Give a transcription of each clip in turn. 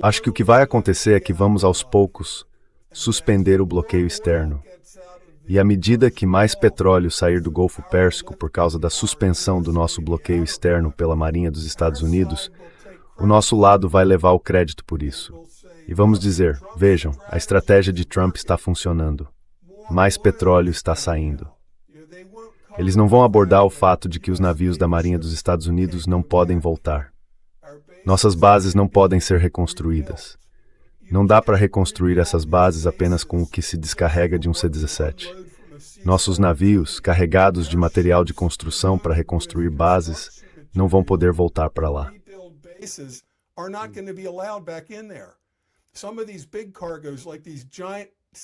Acho que o que vai acontecer é que vamos aos poucos suspender o bloqueio externo. E à medida que mais petróleo sair do Golfo Pérsico por causa da suspensão do nosso bloqueio externo pela Marinha dos Estados Unidos, o nosso lado vai levar o crédito por isso. E vamos dizer, vejam, a estratégia de Trump está funcionando. Mais petróleo está saindo. Eles não vão abordar o fato de que os navios da Marinha dos Estados Unidos não podem voltar. Nossas bases não podem ser reconstruídas. Não dá para reconstruir essas bases apenas com o que se descarrega de um C-17. Nossos navios, carregados de material de construção para reconstruir bases, não vão poder voltar para lá.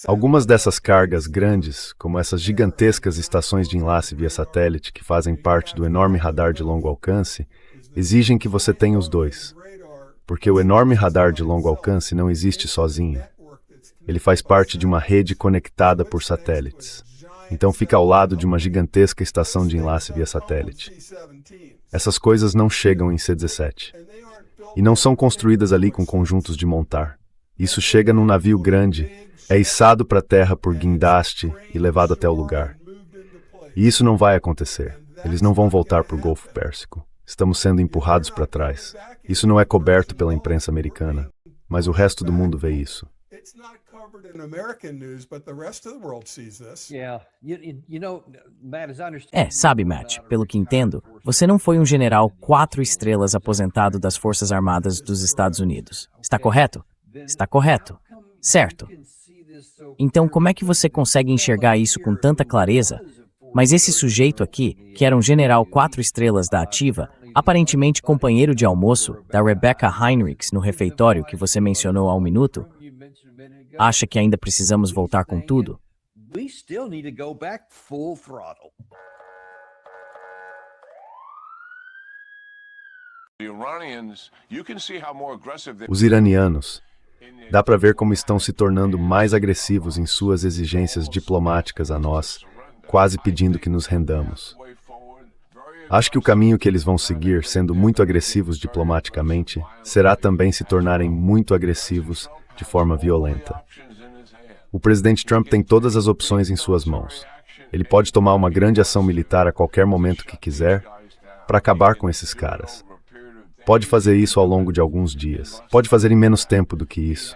Algumas dessas cargas grandes, como essas gigantescas estações de enlace via satélite que fazem parte do enorme radar de longo alcance, exigem que você tenha os dois. Porque o enorme radar de longo alcance não existe sozinho. Ele faz parte de uma rede conectada por satélites. Então fica ao lado de uma gigantesca estação de enlace via satélite. Essas coisas não chegam em C-17. E não são construídas ali com conjuntos de montar. Isso chega num navio grande, é içado para a terra por guindaste e levado até o lugar. E isso não vai acontecer. Eles não vão voltar para o Golfo Pérsico. Estamos sendo empurrados para trás. Isso não é coberto pela imprensa americana, mas o resto do mundo vê isso. Sabe, Matt, pelo que entendo, você não foi um general 4 estrelas aposentado das Forças Armadas dos Estados Unidos. Está correto? Está correto. Certo. Então, como é que você consegue enxergar isso com tanta clareza? Mas esse sujeito aqui, que era um general 4 estrelas da ativa, aparentemente companheiro de almoço da Rebecca Heinrichs no refeitório que você mencionou há um minuto, acha que ainda precisamos voltar com tudo? Os iranianos, dá para ver como estão se tornando mais agressivos em suas exigências diplomáticas a nós, quase pedindo que nos rendamos. Acho que o caminho que eles vão seguir, sendo muito agressivos diplomaticamente, será também se tornarem muito agressivos de forma violenta. O presidente Trump tem todas as opções em suas mãos. Ele pode tomar uma grande ação militar a qualquer momento que quiser para acabar com esses caras. Pode fazer isso ao longo de alguns dias. Pode fazer em menos tempo do que isso.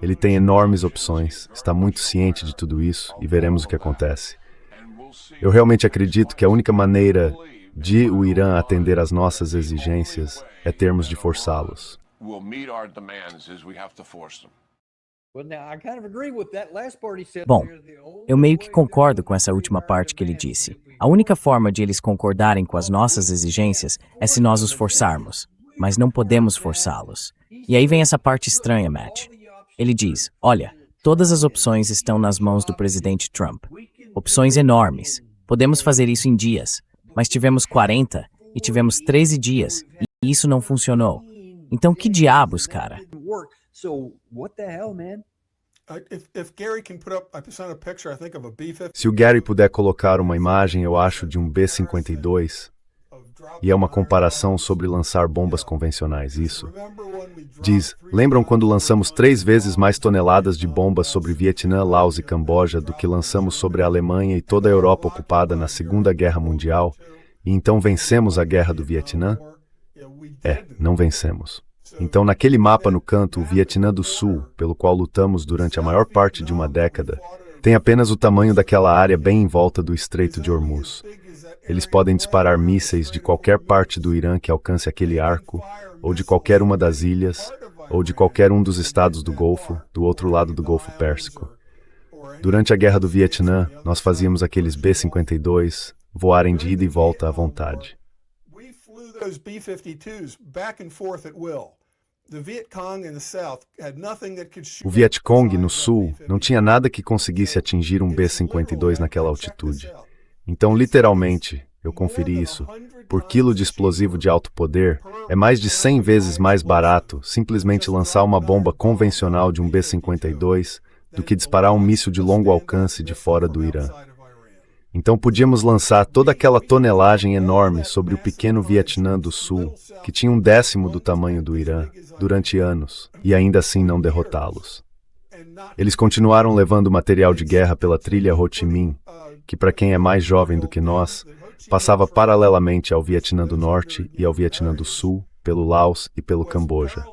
Ele tem enormes opções, está muito ciente de tudo isso e veremos o que acontece. Eu realmente acredito que a única maneira de o Irã atender às nossas exigências é termos de forçá-los. Bom, eu meio que concordo com essa última parte que ele disse. A única forma de eles concordarem com as nossas exigências é se nós os forçarmos, mas não podemos forçá-los. E aí vem essa parte estranha, Matt. Ele diz, olha, todas as opções estão nas mãos do presidente Trump. Opções enormes. Podemos fazer isso em dias, mas tivemos 40 e tivemos 13 dias e isso não funcionou. Então que diabos, cara? Se o Gary puder colocar uma imagem, eu acho, de um B-52, e é uma comparação sobre lançar bombas convencionais, isso. Diz, lembram quando lançamos 3 vezes mais toneladas de bombas sobre Vietnã, Laos e Camboja do que lançamos sobre a Alemanha e toda a Europa ocupada na Segunda Guerra Mundial, e então vencemos a Guerra do Vietnã? Não vencemos. Então, naquele mapa no canto, o Vietnã do Sul, pelo qual lutamos durante a maior parte de uma década, tem apenas o tamanho daquela área bem em volta do Estreito de Hormuz. Eles podem disparar mísseis de qualquer parte do Irã que alcance aquele arco, ou de qualquer uma das ilhas, ou de qualquer um dos estados do Golfo, do outro lado do Golfo Pérsico. Durante a Guerra do Vietnã, nós fazíamos aqueles B-52 voarem de ida e volta à vontade. O Vietcong, no sul, não tinha nada que conseguisse atingir um B-52 naquela altitude. Então, literalmente, eu conferi isso, por quilo de explosivo de alto poder, é mais de 100 vezes mais barato simplesmente lançar uma bomba convencional de um B-52 do que disparar um míssil de longo alcance de fora do Irã. Então podíamos lançar toda aquela tonelagem enorme sobre o pequeno Vietnã do Sul, que tinha 1/10 do tamanho do Irã, durante anos, e ainda assim não derrotá-los. Eles continuaram levando material de guerra pela trilha Ho Chi Minh, que para quem é mais jovem do que nós, passava paralelamente ao Vietnã do Norte e ao Vietnã do Sul, pelo Laos e pelo Camboja.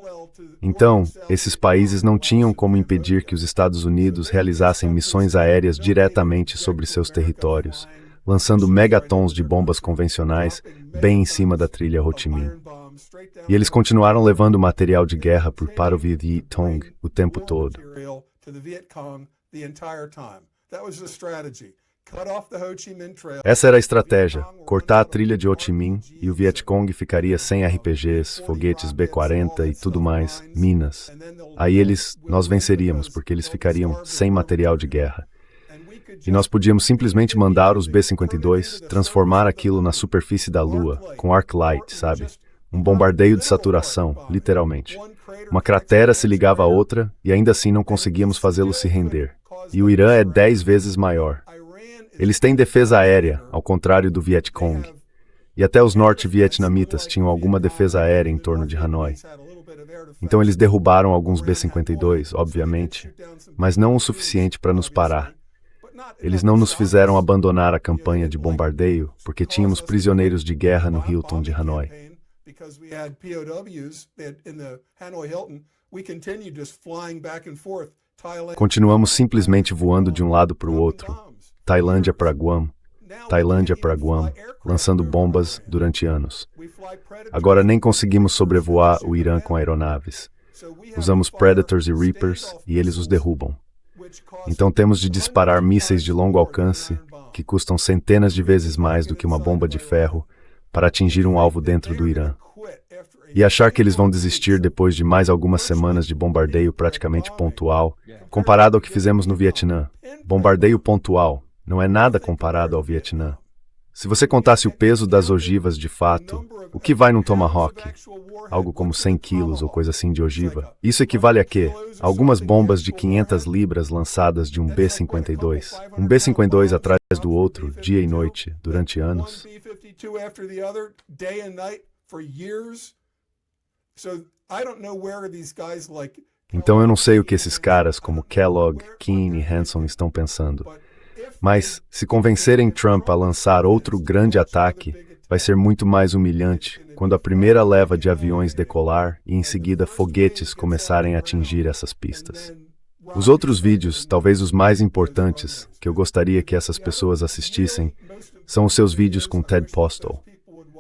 Então, esses países não tinham como impedir que os Estados Unidos realizassem missões aéreas diretamente sobre seus territórios, lançando megatons de bombas convencionais bem em cima da trilha Ho Chi Minh. E eles continuaram levando material de guerra para o Viet Cong o tempo todo. Essa era a estratégia, cortar a trilha de Ho Chi Minh e o Viet Cong ficaria sem RPGs, foguetes B-40 e tudo mais, minas. Aí nós venceríamos, porque eles ficariam sem material de guerra. E nós podíamos simplesmente mandar os B-52 transformar aquilo na superfície da Lua, com arc light, sabe? Um bombardeio de saturação, literalmente. Uma cratera se ligava a outra e ainda assim não conseguíamos fazê-lo se render. E o Irã é 10 vezes maior. Eles têm defesa aérea, ao contrário do Viet Cong. E até os norte-vietnamitas tinham alguma defesa aérea em torno de Hanoi. Então eles derrubaram alguns B-52, obviamente, mas não o suficiente para nos parar. Eles não nos fizeram abandonar a campanha de bombardeio, porque tínhamos prisioneiros de guerra no Hilton de Hanoi. Continuamos simplesmente voando de um lado para o outro, Tailândia para Guam, lançando bombas durante anos. Agora nem conseguimos sobrevoar o Irã com aeronaves. Usamos Predators e Reapers e eles os derrubam. Então temos de disparar mísseis de longo alcance, que custam centenas de vezes mais do que uma bomba de ferro, para atingir um alvo dentro do Irã. E achar que eles vão desistir depois de mais algumas semanas de bombardeio praticamente pontual, comparado ao que fizemos no Vietnã. Bombardeio pontual não é nada comparado ao Vietnã. Se você contasse o peso das ogivas de fato, o que vai num Tomahawk? Algo como 100 quilos ou coisa assim de ogiva. Isso equivale a quê? Algumas bombas de 500 libras lançadas de um B-52. Um B-52 atrás do outro, dia e noite, durante anos. Então eu não sei o que esses caras como Kellogg, Keane e Hanson estão pensando. Mas, se convencerem Trump a lançar outro grande ataque, vai ser muito mais humilhante quando a primeira leva de aviões decolar e em seguida foguetes começarem a atingir essas pistas. Os outros vídeos, talvez os mais importantes, que eu gostaria que essas pessoas assistissem, são os seus vídeos com Ted Postel.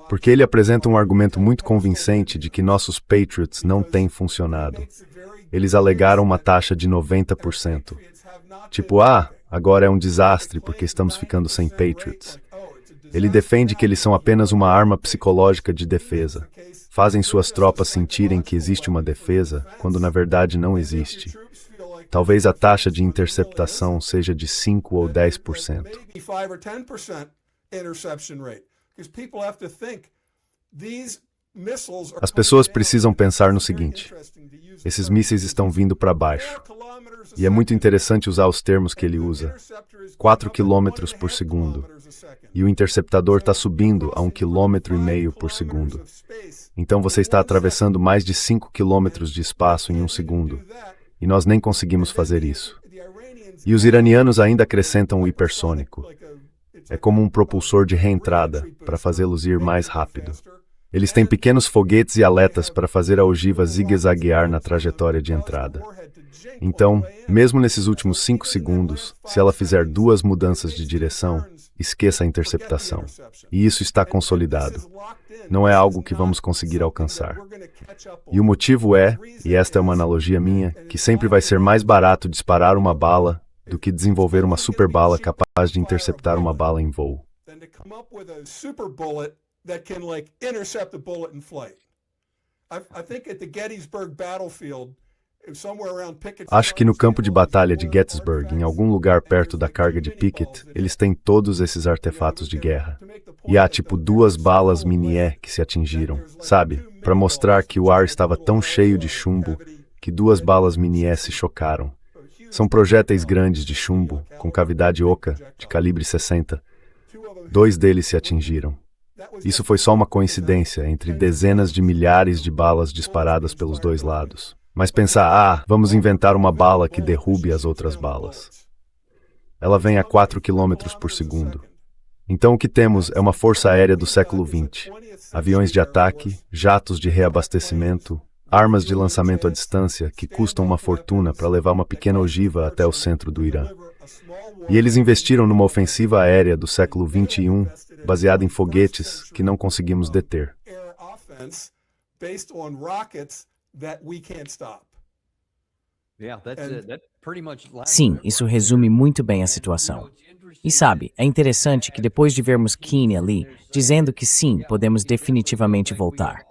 Porque ele apresenta um argumento muito convincente de que nossos Patriots não têm funcionado. Eles alegaram uma taxa de 90%. Tipo, agora é um desastre porque estamos ficando sem Patriots. Ele defende que eles são apenas uma arma psicológica de defesa. Fazem suas tropas sentirem que existe uma defesa, quando na verdade não existe. Talvez a taxa de interceptação seja de 5 ou 10%. As pessoas precisam pensar no seguinte: esses mísseis estão vindo para baixo. E é muito interessante usar os termos que ele usa. 4 km por segundo. E o interceptador está subindo a 1,5 km por segundo. Então você está atravessando mais de 5 km de espaço em um segundo. E nós nem conseguimos fazer isso. E os iranianos ainda acrescentam o hipersônico. É como um propulsor de reentrada, para fazê-los ir mais rápido. Eles têm pequenos foguetes e aletas para fazer a ogiva zigue-zaguear na trajetória de entrada. Então, mesmo nesses últimos 5 segundos, se ela fizer 2 mudanças de direção, esqueça a interceptação. E isso está consolidado. Não é algo que vamos conseguir alcançar. E o motivo é, e esta é uma analogia minha, que sempre vai ser mais barato disparar uma bala do que desenvolver uma super bala capaz de interceptar uma bala em voo. Acho que no campo de batalha de Gettysburg, em algum lugar perto da carga de Pickett, eles têm todos esses artefatos de guerra. E há tipo 2 balas Minié que se atingiram, sabe? Para mostrar que o ar estava tão cheio de chumbo que 2 balas Minié se chocaram. São projéteis grandes de chumbo, com cavidade oca, de calibre 60, 2 deles se atingiram. Isso foi só uma coincidência entre dezenas de milhares de balas disparadas pelos 2 lados. Mas pensar, vamos inventar uma bala que derrube as outras balas. Ela vem a 4 km por segundo. Então o que temos é uma força aérea do século XX. Aviões de ataque, jatos de reabastecimento, armas de lançamento à distância que custam uma fortuna para levar uma pequena ogiva até o centro do Irã. E eles investiram numa ofensiva aérea do século XXI, baseada em foguetes que não conseguimos deter. Sim, isso resume muito bem a situação. E sabe, é interessante que depois de vermos Keane ali, dizendo que sim, podemos definitivamente voltar.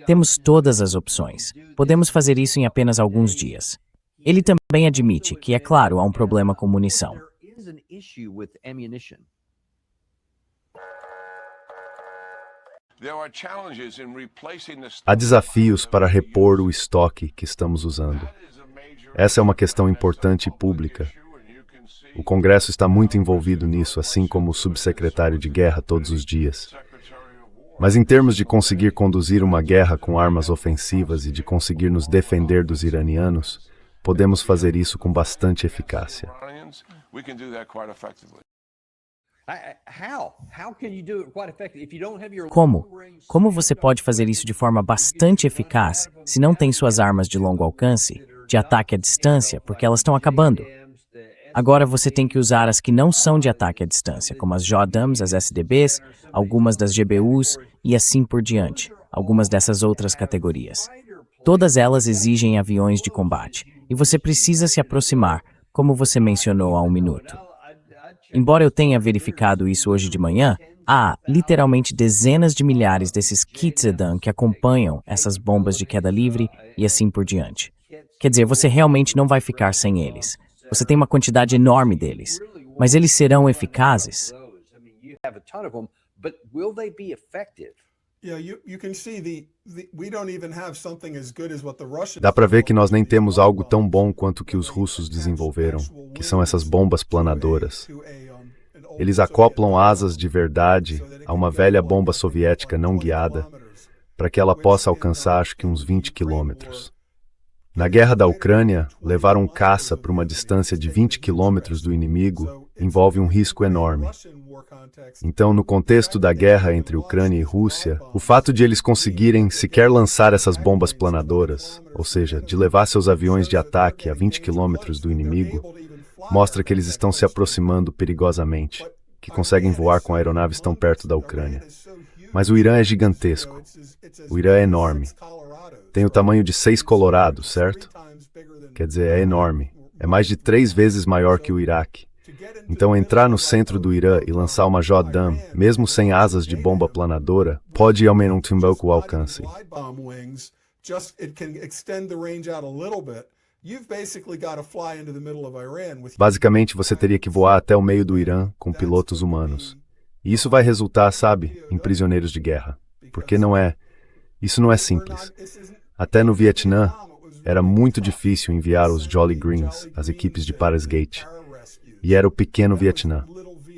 Temos todas as opções. Podemos fazer isso em apenas alguns dias. Ele também admite que, é claro, há um problema com munição. Há desafios para repor o estoque que estamos usando. Essa é uma questão importante e pública. O Congresso está muito envolvido nisso, assim como o subsecretário de guerra todos os dias. Mas em termos de conseguir conduzir uma guerra com armas ofensivas e de conseguir nos defender dos iranianos, podemos fazer isso com bastante eficácia. Como? Como você pode fazer isso de forma bastante eficaz se não tem suas armas de longo alcance, de ataque à distância, porque elas estão acabando? Agora você tem que usar as que não são de ataque à distância, como as JDAMs, as SDBs, algumas das GBUs e assim por diante, algumas dessas outras categorias. Todas elas exigem aviões de combate, e você precisa se aproximar, como você mencionou há um minuto. Embora eu tenha verificado isso hoje de manhã, há literalmente dezenas de milhares desses Kitzedan que acompanham essas bombas de queda livre e assim por diante. Quer dizer, você realmente não vai ficar sem eles. Você tem uma quantidade enorme deles, mas eles serão eficazes? Dá para ver que nós nem temos algo tão bom quanto o que os russos desenvolveram, que são essas bombas planadoras. Eles acoplam asas de verdade a uma velha bomba soviética não guiada, para que ela possa alcançar acho que uns 20 quilômetros. Na guerra da Ucrânia, levar um caça para uma distância de 20 quilômetros do inimigo envolve um risco enorme. Então, no contexto da guerra entre Ucrânia e Rússia, o fato de eles conseguirem sequer lançar essas bombas planadoras, ou seja, de levar seus aviões de ataque a 20 quilômetros do inimigo, mostra que eles estão se aproximando perigosamente, que conseguem voar com aeronaves tão perto da Ucrânia. Mas o Irã é gigantesco. O Irã é enorme. Tem o tamanho de 6 Colorado, certo? Quer dizer, é enorme. É mais de 3 vezes maior que o Iraque. Então, entrar no centro do Irã e lançar uma JDAM, mesmo sem asas de bomba planadora, pode aumentar um pouco o alcance. Basicamente, você teria que voar até o meio do Irã com pilotos humanos. E isso vai resultar, sabe, em prisioneiros de guerra. Porque isso não é simples. Até no Vietnã, era muito difícil enviar os Jolly Greens, as equipes de Paris-Gate. E era o pequeno Vietnã.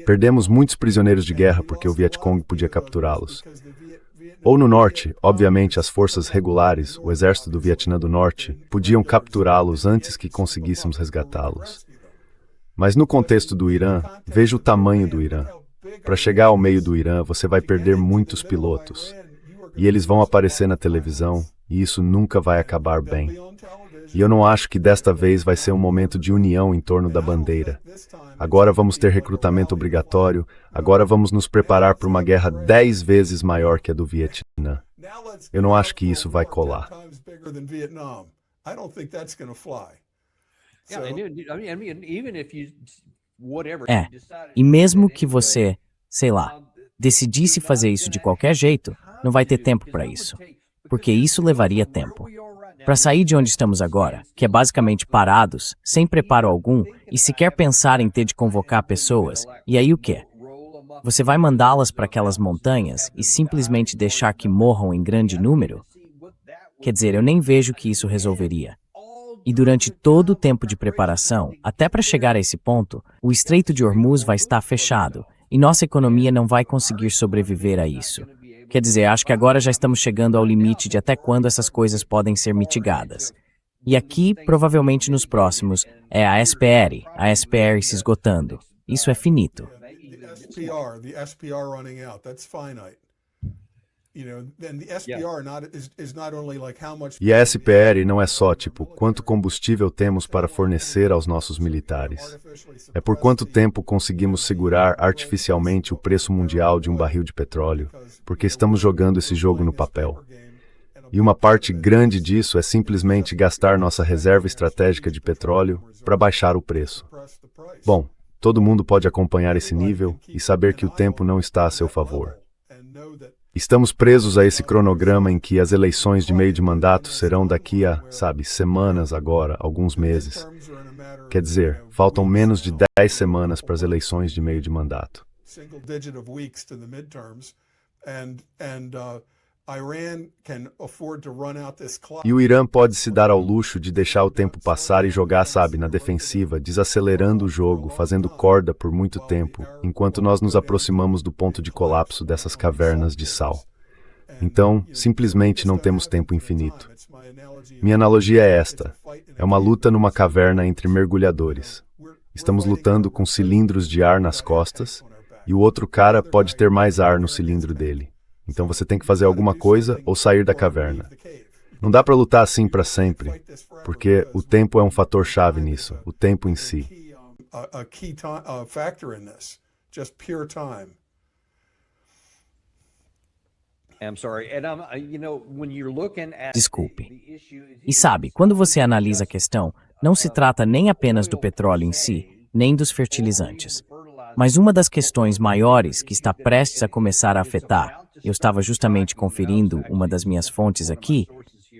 Perdemos muitos prisioneiros de guerra porque o Vietcong podia capturá-los. Ou no norte, obviamente, as forças regulares, o exército do Vietnã do Norte, podiam capturá-los antes que conseguíssemos resgatá-los. Mas no contexto do Irã, veja o tamanho do Irã. Para chegar ao meio do Irã, você vai perder muitos pilotos. E eles vão aparecer na televisão, e isso nunca vai acabar bem. E eu não acho que desta vez vai ser um momento de união em torno da bandeira. Agora vamos ter recrutamento obrigatório, agora vamos nos preparar para uma guerra 10 vezes maior que a do Vietnã. Eu não acho que isso vai colar. E mesmo que você, sei lá, decidisse fazer isso de qualquer jeito, não vai ter tempo para isso, porque isso levaria tempo. Para sair de onde estamos agora, que é basicamente parados, sem preparo algum, e sequer pensar em ter de convocar pessoas, e aí o quê? Você vai mandá-las para aquelas montanhas e simplesmente deixar que morram em grande número? Quer dizer, eu nem vejo que isso resolveria. E durante todo o tempo de preparação, até para chegar a esse ponto, o Estreito de Hormuz vai estar fechado, e nossa economia não vai conseguir sobreviver a isso. Quer dizer, acho que agora já estamos chegando ao limite de até quando essas coisas podem ser mitigadas. E aqui, provavelmente nos próximos, é a SPR se esgotando. Isso é finito. The SPR running out, that's finite. Then the SPR is not only like how much. E a SPR não é só, tipo, quanto combustível temos para fornecer aos nossos militares. É por quanto tempo conseguimos segurar artificialmente o preço mundial de um barril de petróleo, porque estamos jogando esse jogo no papel. E uma parte grande disso é simplesmente gastar nossa reserva estratégica de petróleo para baixar o preço. Bom, todo mundo pode acompanhar esse nível e saber que o tempo não está a seu favor. Estamos presos a esse cronograma em que as eleições de meio de mandato serão daqui a, semanas agora, alguns meses. Quer dizer, faltam menos de 10 semanas para as eleições de meio de mandato. E o Irã pode se dar ao luxo de deixar o tempo passar e jogar, na defensiva, desacelerando o jogo, fazendo corda por muito tempo, enquanto nós nos aproximamos do ponto de colapso dessas cavernas de sal. Então, simplesmente não temos tempo infinito. Minha analogia é esta: é uma luta numa caverna entre mergulhadores. Estamos lutando com cilindros de ar nas costas, e o outro cara pode ter mais ar no cilindro dele. Então você tem que fazer alguma coisa ou sair da caverna. Não dá para lutar assim para sempre, porque o tempo é um fator-chave nisso, o tempo em si. Desculpe. E sabe, quando você analisa a questão, não se trata nem apenas do petróleo em si, nem dos fertilizantes. Mas uma das questões maiores que está prestes a começar a afetar, eu estava justamente conferindo uma das minhas fontes aqui,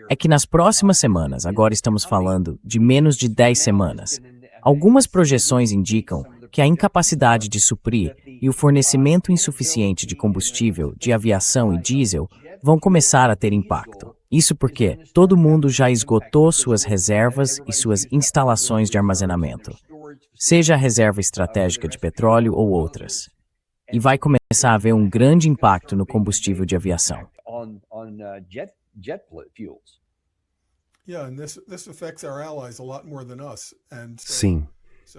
é que nas próximas semanas, agora estamos falando de menos de 10 semanas, algumas projeções indicam que a incapacidade de suprir e o fornecimento insuficiente de combustível, de aviação e diesel vão começar a ter impacto. Isso porque todo mundo já esgotou suas reservas e suas instalações de armazenamento, seja a reserva estratégica de petróleo ou outras. E vai começar a haver um grande impacto no combustível de aviação. Sim,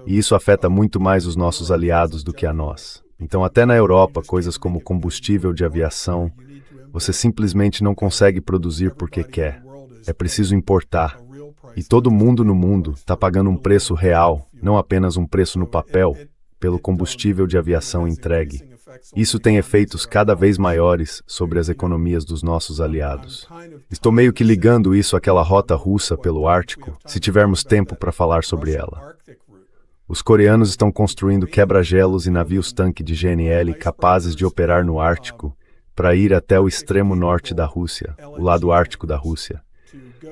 e isso afeta muito mais os nossos aliados do que a nós. Então, até na Europa, coisas como combustível de aviação, você simplesmente não consegue produzir porque quer. É preciso importar. E todo mundo no mundo está pagando um preço real, não apenas um preço no papel, pelo combustível de aviação entregue. Isso tem efeitos cada vez maiores sobre as economias dos nossos aliados. Estou meio que ligando isso àquela rota russa pelo Ártico, se tivermos tempo para falar sobre ela. Os coreanos estão construindo quebra-gelos e navios-tanque de GNL capazes de operar no Ártico para ir até o extremo norte da Rússia, o lado ártico da Rússia.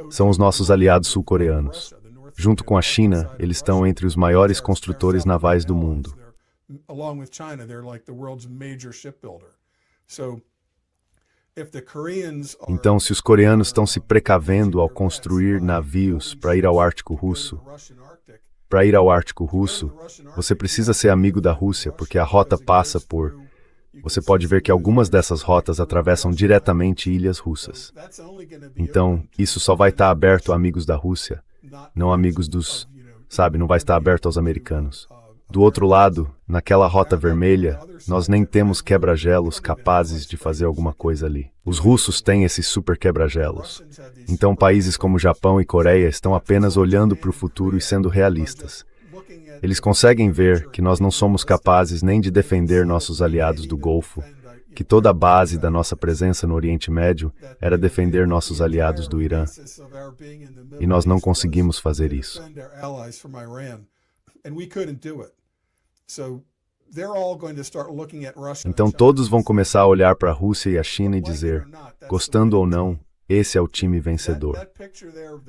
São os nossos aliados sul-coreanos. Junto com a China, eles estão entre os maiores construtores navais do mundo. Então, se os coreanos estão se precavendo ao construir navios para ir ao Ártico Russo, você precisa ser amigo da Rússia, porque a rota passa por... Você pode ver que algumas dessas rotas atravessam diretamente ilhas russas. Então, isso só vai estar aberto a amigos da Rússia, não amigos dos... não vai estar aberto aos americanos. Do outro lado, naquela rota vermelha, nós nem temos quebra-gelos capazes de fazer alguma coisa ali. Os russos têm esses super quebra-gelos. Então, países como Japão e Coreia estão apenas olhando para o futuro e sendo realistas. Eles conseguem ver que nós não somos capazes nem de defender nossos aliados do Golfo, que toda a base da nossa presença no Oriente Médio era defender nossos aliados do Irã. E nós não conseguimos fazer isso. Então todos vão começar a olhar para a Rússia e a China e dizer, gostando ou não, esse é o time vencedor.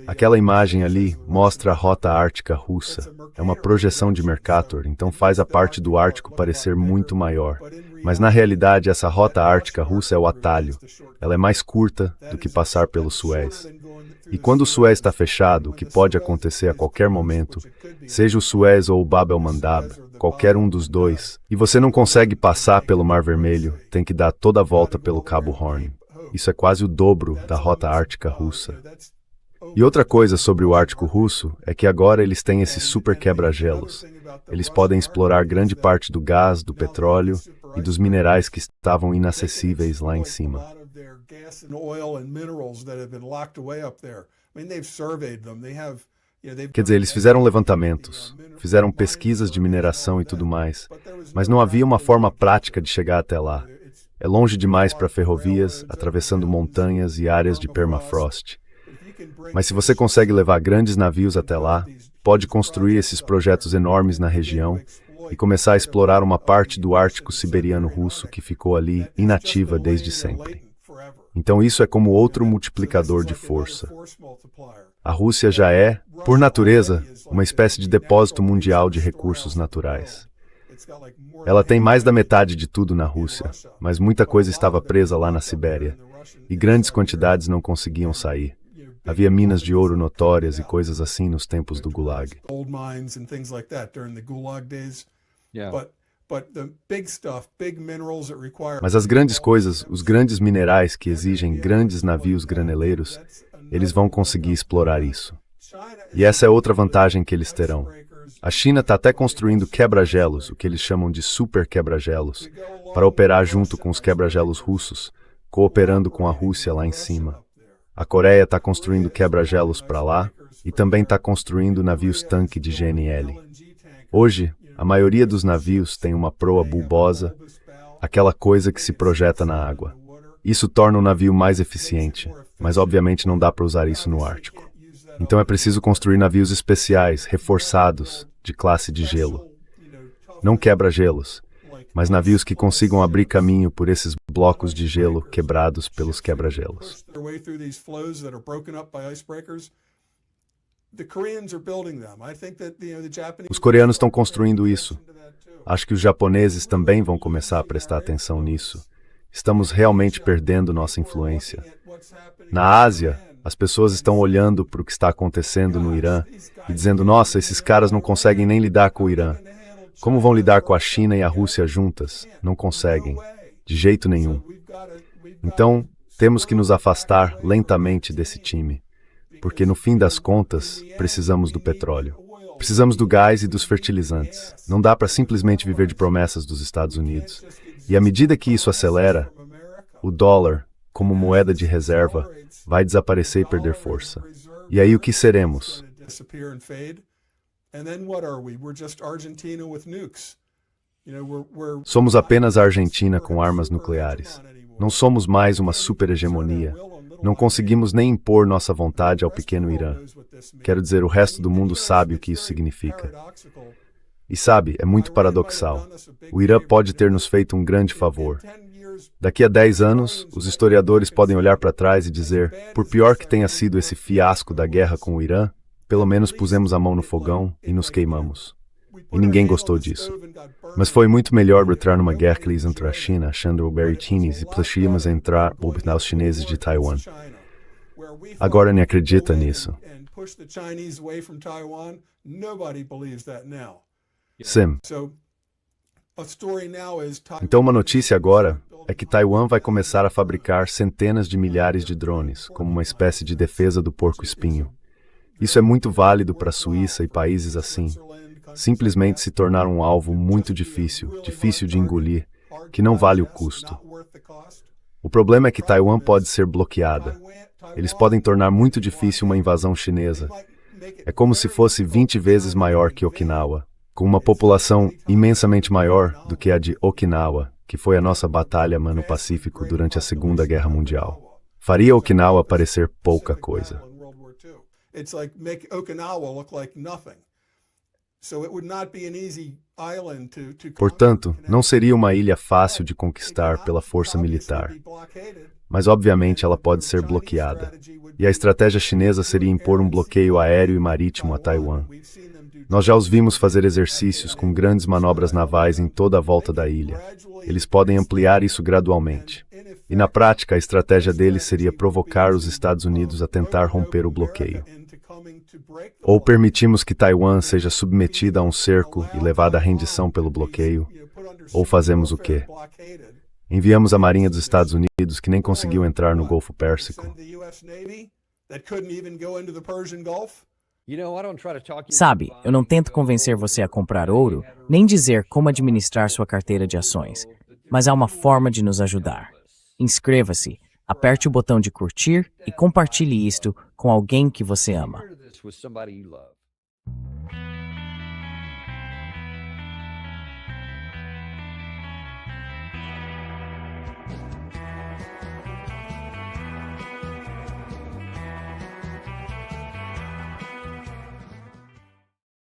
Aquela imagem ali mostra a rota ártica russa. É uma projeção de Mercator, então faz a parte do Ártico parecer muito maior. Mas na realidade essa rota ártica russa é o atalho. Ela é mais curta do que passar pelo Suez. E quando o Suez está fechado, o que pode acontecer a qualquer momento, seja o Suez ou o Bab el-Mandab, qualquer um dos dois, e você não consegue passar pelo Mar Vermelho, tem que dar toda a volta pelo Cabo Horn. Isso é quase o dobro da rota ártica russa. E outra coisa sobre o Ártico russo é que agora eles têm esses super quebra-gelos. Eles podem explorar grande parte do gás, do petróleo e dos minerais que estavam inacessíveis lá em cima. Quer dizer, eles fizeram levantamentos, fizeram pesquisas de mineração e tudo mais, mas não havia uma forma prática de chegar até lá. É longe demais para ferrovias, atravessando montanhas e áreas de permafrost. Mas se você consegue levar grandes navios até lá, pode construir esses projetos enormes na região e começar a explorar uma parte do Ártico siberiano russo que ficou ali inativa desde sempre. Então isso é como outro multiplicador de força. A Rússia já é, por natureza, uma espécie de depósito mundial de recursos naturais. Ela tem mais da metade de tudo na Rússia, mas muita coisa estava presa lá na Sibéria, e grandes quantidades não conseguiam sair. Havia minas de ouro notórias e coisas assim nos tempos do Gulag. Mas as grandes coisas, os grandes minerais que exigem grandes navios graneleiros, eles vão conseguir explorar isso. E essa é outra vantagem que eles terão. A China está até construindo quebra-gelos, o que eles chamam de super quebra-gelos, para operar junto com os quebra-gelos russos, cooperando com a Rússia lá em cima. A Coreia está construindo quebra-gelos para lá e também está construindo navios-tanque de GNL. Hoje, a maioria dos navios tem uma proa bulbosa, aquela coisa que se projeta na água. Isso torna o navio mais eficiente, mas obviamente não dá para usar isso no Ártico. Então é preciso construir navios especiais, reforçados, de classe de gelo. Não quebra-gelos, mas navios que consigam abrir caminho por esses blocos de gelo quebrados pelos quebra-gelos. Os coreanos estão construindo isso. Acho que os japoneses também vão começar a prestar atenção nisso. Estamos realmente perdendo nossa influência. Na Ásia, as pessoas estão olhando para o que está acontecendo no Irã e dizendo, nossa, esses caras não conseguem nem lidar com o Irã. Como vão lidar com a China e a Rússia juntas? Não conseguem, de jeito nenhum. Então, temos que nos afastar lentamente desse time, porque no fim das contas, precisamos do petróleo. Precisamos do gás e dos fertilizantes. Não dá para simplesmente viver de promessas dos Estados Unidos. E à medida que isso acelera, o dólar, como moeda de reserva, vai desaparecer e perder força. E aí o que seremos? Somos apenas a Argentina com armas nucleares. Não somos mais uma superhegemonia. Não conseguimos nem impor nossa vontade ao pequeno Irã. Quero dizer, o resto do mundo sabe o que isso significa. E sabe, é muito paradoxal. O Irã pode ter nos feito um grande favor. Daqui a 10 anos, os historiadores podem olhar para trás e dizer, por pior que tenha sido esse fiasco da guerra com o Irã, pelo menos pusemos a mão no fogão e nos queimamos. E ninguém gostou disso. Mas foi muito melhor entrar numa guerra contra a China, achando o Berrettines e planejaríamos entrar os chineses de Taiwan. Agora nem acredita nisso. Sim. Então uma notícia agora é que Taiwan vai começar a fabricar centenas de milhares de drones, como uma espécie de defesa do porco-espinho. Isso é muito válido para a Suíça e países assim. Simplesmente se tornar um alvo muito difícil de engolir, que não vale o custo. O problema é que Taiwan pode ser bloqueada. Eles podem tornar muito difícil uma invasão chinesa. É como se fosse 20 vezes maior que Okinawa, com uma população imensamente maior do que a de Okinawa, que foi a nossa batalha no Pacífico durante a Segunda Guerra Mundial. Faria Okinawa parecer pouca coisa. Portanto, não seria uma ilha fácil de conquistar pela força militar. mas obviamente ela pode ser bloqueada. E a estratégia chinesa seria impor um bloqueio aéreo e marítimo a Taiwan. Nós já os vimos fazer exercícios com grandes manobras navais em toda a volta da ilha. Eles podem ampliar isso gradualmente. E na prática, a estratégia deles seria provocar os Estados Unidos a tentar romper o bloqueio. Ou permitimos que Taiwan seja submetida a um cerco e levada à rendição pelo bloqueio, ou fazemos o quê? Enviamos a Marinha dos Estados Unidos, que nem conseguiu entrar no Golfo Pérsico. Sabe, eu não tento convencer você a comprar ouro, nem dizer como administrar sua carteira de ações, mas há uma forma de nos ajudar. Inscreva-se, aperte o botão de curtir e compartilhe isto com alguém que você ama.